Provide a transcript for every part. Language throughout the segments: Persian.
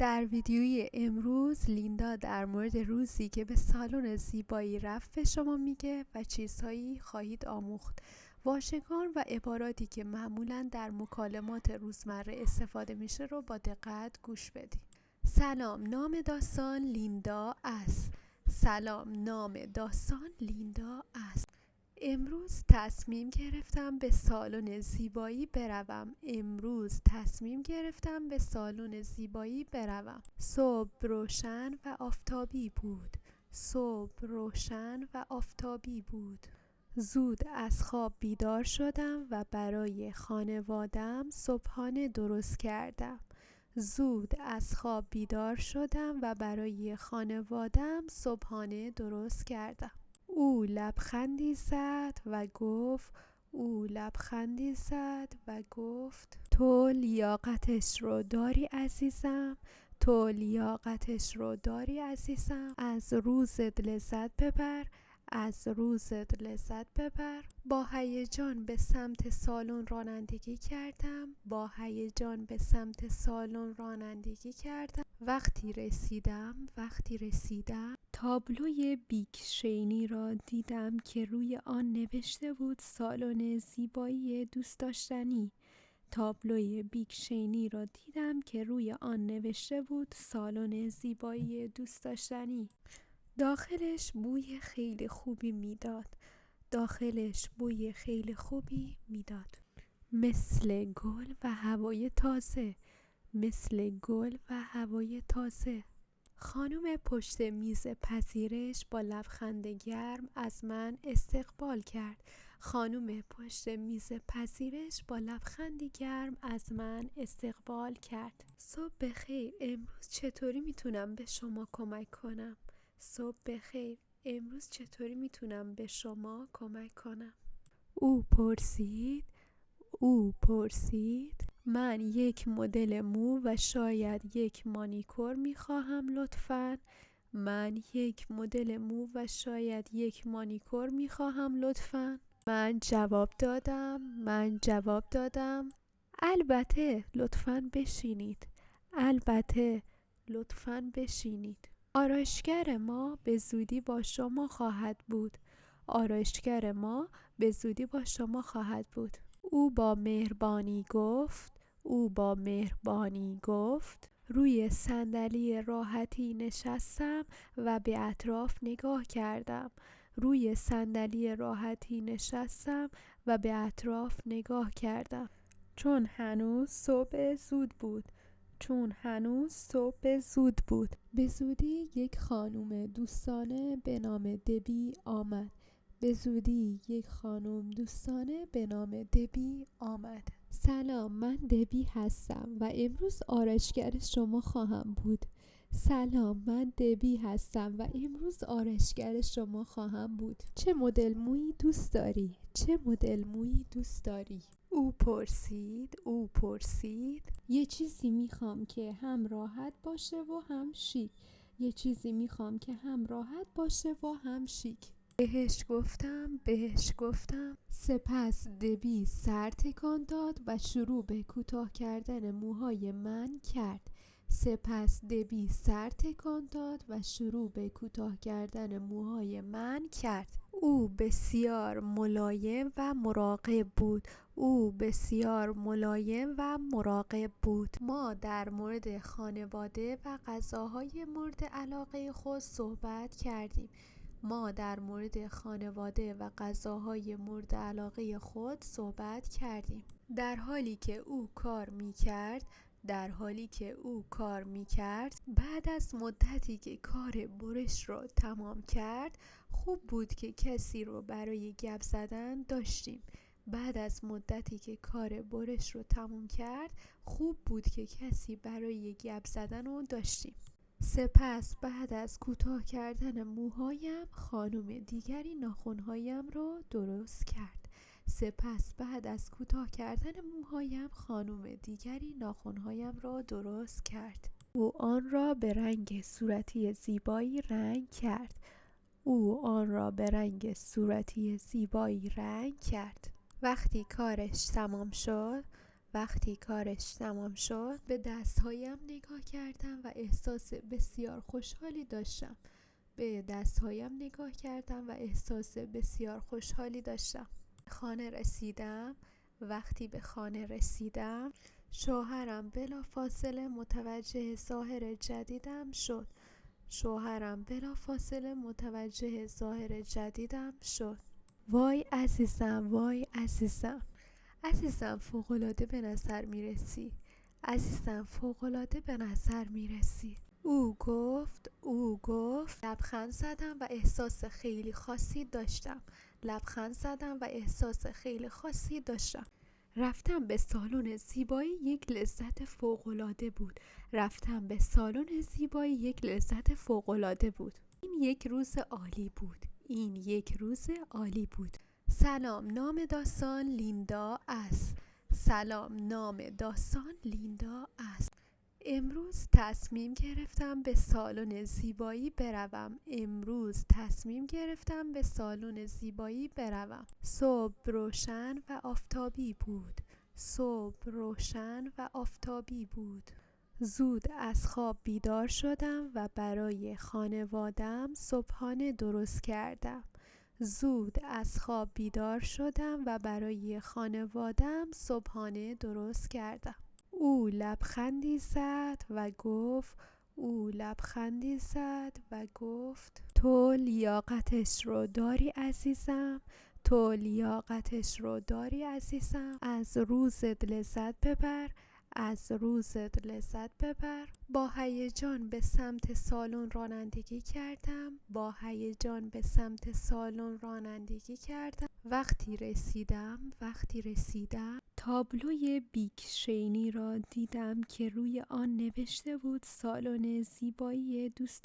در ویدیوی امروز لیندا در مورد روزی که به سالن زیبایی رفت به شما میگه و چیزهایی خواهید آموخت. واژگان و عباراتی که معمولاً در مکالمات روزمره استفاده میشه رو با دقت گوش بدید. سلام، نام داستان لیندا است. سلام، نام داستان لیندا است. امروز تصمیم گرفتم به سالن زیبایی بروم. صبح روشن و آفتابی بود. زود از خواب بیدار شدم و برای خانواده‌ام صبحانه درست کردم. او لبخندی زد و گفت تو لیاقتش رو داری عزیزم. از روزت لذت ببر. با هیجان به سمت سالن رانندگی کردم. وقتی رسیدم تابلوی بیگ شینی را دیدم که روی آن نوشته بود سالن زیبایی دوست داشتنی. داخلش بوی خیلی خوبی میداد. مثل گل و هوای تازه. خانم پشت میز پذیرش با لبخند گرم از من استقبال کرد. صبح بخیر، امروز چطوری میتونم به شما کمک کنم؟ او پرسید. من یک مدل مو و شاید یک مانیکور میخواهم لطفاً. من جواب دادم البته، لطفاً بشینید. آرایشگر ما به زودی با شما خواهد بود. او با مهربانی گفت. روی صندلی راحتی نشستم و به اطراف نگاه کردم. چون هنوز صبح زود بود. به زودی یک خانم دوستانه به نام دبی آمد. سلام، من دبی هستم و امروز آرایشگر شما خواهم بود. چه مدل مویی دوست داری؟ او پرسید. یه چیزی میخوام که هم راحت باشه و هم شیک. بهش گفتم. سپس دبی سر تکان داد و شروع به کوتاه کردن موهای من کرد. او بسیار ملایم و مراقب بود. ما در مورد خانواده و غذاهای مورد علاقه خود صحبت کردیم. در حالی که او کار میکرد، بعد از مدتی که کار برش را تمام کرد، خوب بود که کسی رو برای گپ زدن داشتیم. سپس بعد از کوتاه کردن موهایم خانم دیگری ناخنهایم را درست کرد. او آن را به رنگ صورتی زیبایی رنگ کرد. وقتی کارش تمام شد وقتی کارش تمام شد به دستهایم نگاه کردم و احساس بسیار خوشحالی داشتم. خانه رسیدم. وقتی به خانه رسیدم شوهرم بلافاصله متوجه ظاهر جدیدم شد. وای عزیزم، عزیزم فوق‌العاده به نظر میرسی. او گفت. لبخند زدم و احساس خیلی خاصی داشتم. رفتم به سالن زیبایی یک لذت فوق‌العاده بود. این یک روز عالی بود. سلام، نام داستان لیندا است. امروز تصمیم گرفتم به سالن زیبایی بروم. صبح روشن و آفتابی بود. زود از خواب بیدار شدم و برای خانواده‌ام صبحانه درست کردم. او لبخندی زد و گفت تو لیاقتش رو داری عزیزم. از روزت لذت ببر. با هیجان به سمت سالن رانندگی کردم. وقتی رسیدم تابلوی بیگ شینی را دیدم که روی آن نوشته بود سالن زیبایی دوست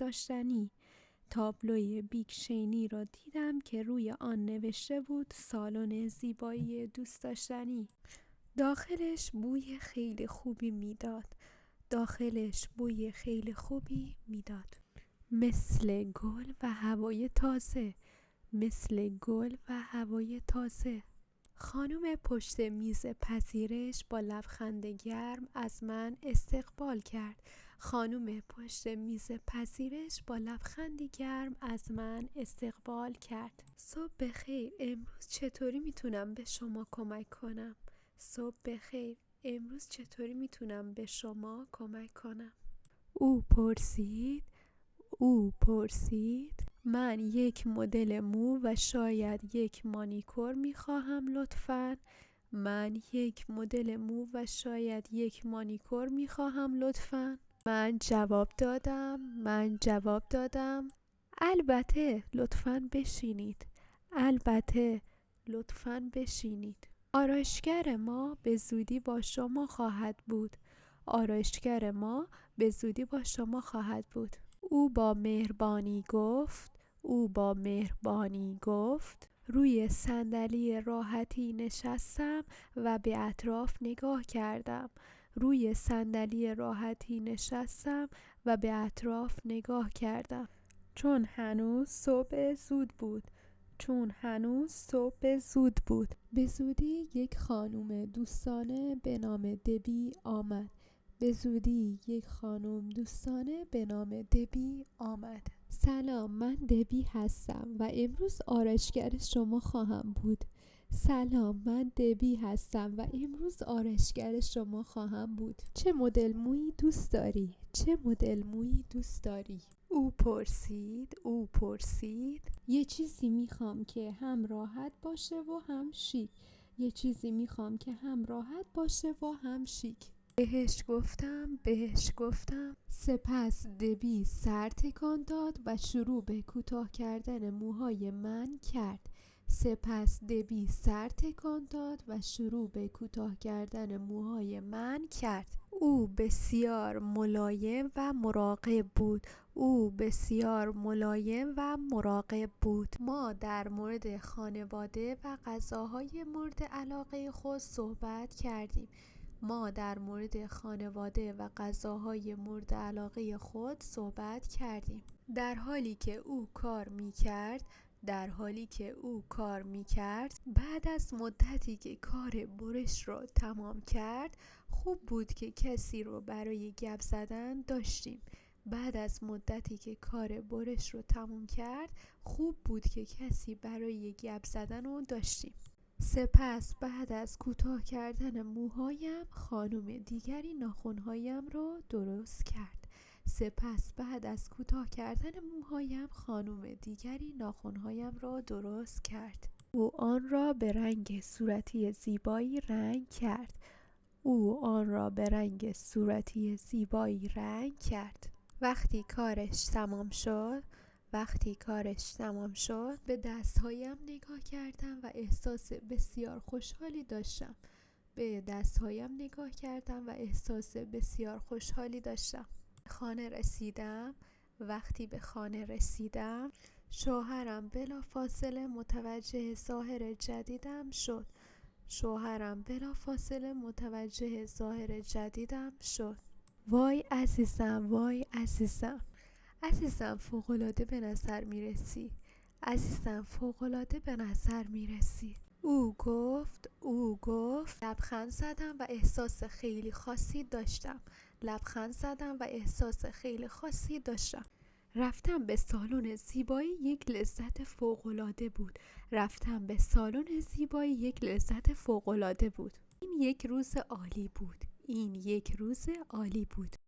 داشتنی. داخلش بوی خیلی خوبی میداد. مثل گل و هوای تازه. خانم پشت میز پذیرش با لبخند گرم از من استقبال کرد. صبح بخیر، امروز چطوری میتونم به شما کمک کنم؟ او پرسید. من یک مدل مو و شاید یک مانیکور میخواهم لطفاً. من جواب دادم البته لطفاً بشینید. آرایشگر ما به زودی با شما خواهد بود. او با مهربانی گفت. روی صندلی راحتی نشستم و به اطراف نگاه کردم. چون هنوز صبح زود بود. به زودی یک خانم دوستانه به نام دبی آمد. سلام، من دبی هستم و امروز آرایشگر شما خواهم بود. چه مدل مویی دوست داری؟ او پرسید. یه چیزی میخوام که هم راحت باشه و هم شیک. بهش گفتم. سپس دبی سر تکان داد و شروع به کوتاه کردن موهای من کرد. او بسیار ملایم و مراقب بود. ما در مورد خانواده و غذاهای مورد علاقه خود صحبت کردیم. در حالی که او کار می‌کرد در حالی که او کار می‌کرد. بعد از مدتی که کار برش را تمام کرد، خوب بود که کسی رو برای گپ زدن داشتیم. بعد از مدتی که کار برش رو تمام کرد، خوب بود که کسی برای گپ زدن رو داشتیم. سپس بعد از کوتاه کردن موهایم، خانم دیگری ناخن‌هایم را درست کرد. سپس بعد از کوتاه کردن موهایم، خانم دیگری ناخن‌هایم را درست کرد. او آن را به رنگ صورتی زیبایی رنگ کرد. وقتی کارش تمام شد، به دستهایم نگاه کردم و احساس بسیار خوشحالی داشتم. وقتی به خانه رسیدم، شوهرم بلافاصله متوجه ظاهر جدیدم شد. وای عزیزم، فوق‌العاده به نظر میرسی. او گفت. لبخند زدم و احساس خیلی خاصی داشتم. رفتم به سالن زیبایی، یک لذت فوق‌العاده بود. این یک روز عالی بود.